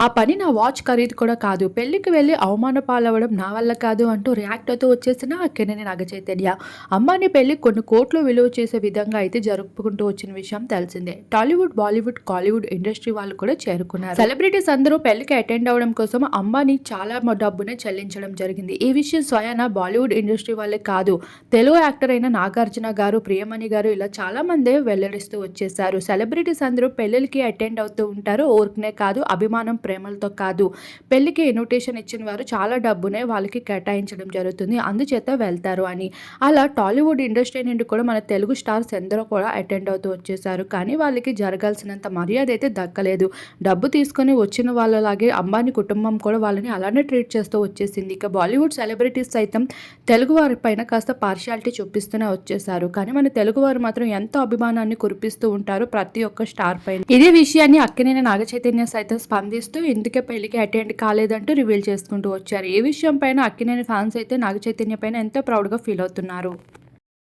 ఆ పని నా వాచ్ ఖరీదు కూడా కాదు. పెళ్ళికి వెళ్లి అవమాన పాలవ్వడం నా వల్ల కాదు అంటూ రియాక్ట్ అవుతూ వచ్చేసిన అక్కినేని నాగచైతన్య. అంబానీ పెళ్లి కొన్ని కోట్లు విలువ చేసే విధంగా అయితే జరుపుకుంటూ వచ్చిన విషయం తెలిసిందే. టాలీవుడ్, బాలీవుడ్, కాలీవుడ్ ఇండస్ట్రీ వాళ్ళు కూడా చేరుకున్నారు. సెలబ్రిటీస్ అందరూ పెళ్లికి అటెండ్ అవ్వడం కోసం అంబానీ చాలా డబ్బునే చెల్లించడం జరిగింది. ఈ విషయం స్వయాన బాలీవుడ్ ఇండస్ట్రీ వాళ్ళే కాదు, తెలుగు యాక్టర్ అయిన నాగార్జున గారు, ప్రియమణి గారు ఇలా చాలా మందే వెల్లడిస్తూ వచ్చేసారు. సెలబ్రిటీస్ అందరూ పెళ్లికి అటెండ్ అవుతూ ఉంటారు. ఊరికనే కాదు, అభిమానం ప్రేమలతో కాదు. పెళ్ళికి ఇన్విటేషన్ ఇచ్చిన వారు చాలా డబ్బునే వాళ్ళకి కేటాయించడం జరుగుతుంది. అందుచేత వెళ్తారు అని. అలా టాలీవుడ్ ఇండస్ట్రీ నుండి కూడా మన తెలుగు స్టార్స్ ఎందరో కూడా అటెండ్ అవుతూ వచ్చేసారు. కానీ వాళ్ళకి జరగాల్సినంత మర్యాద అయితే దక్కలేదు. డబ్బు తీసుకొని వచ్చిన వాళ్ళలాగే అంబానీ కుటుంబం కూడా వాళ్ళని అలానే ట్రీట్ చేస్తూ వచ్చేసింది. ఇక బాలీవుడ్ సెలబ్రిటీస్ సైతం తెలుగు వారి పైన కాస్త పార్షియాలిటీ చూపిస్తూనే వచ్చేసారు. కానీ మన తెలుగు వారు మాత్రం ఎంతో అభిమానాన్ని కురిపిస్తూ ఉంటారు ప్రతి ఒక్క స్టార్ పైన. ఇదే విషయాన్ని అక్కినేని నాగచైతన్య సైతం స్పందిస్తూ ఇందుకే పెళ్లికి అటెండ్ కాలేదంటూ రివీల్ చేసుకుంటూ వచ్చారు. ఈ విషయం పైన అక్కినేని ఫ్యాన్స్ అయితే నాగచైతన్య పైన ఎంతో ప్రౌడ్‌గా ఫీల్ అవుతున్నారు.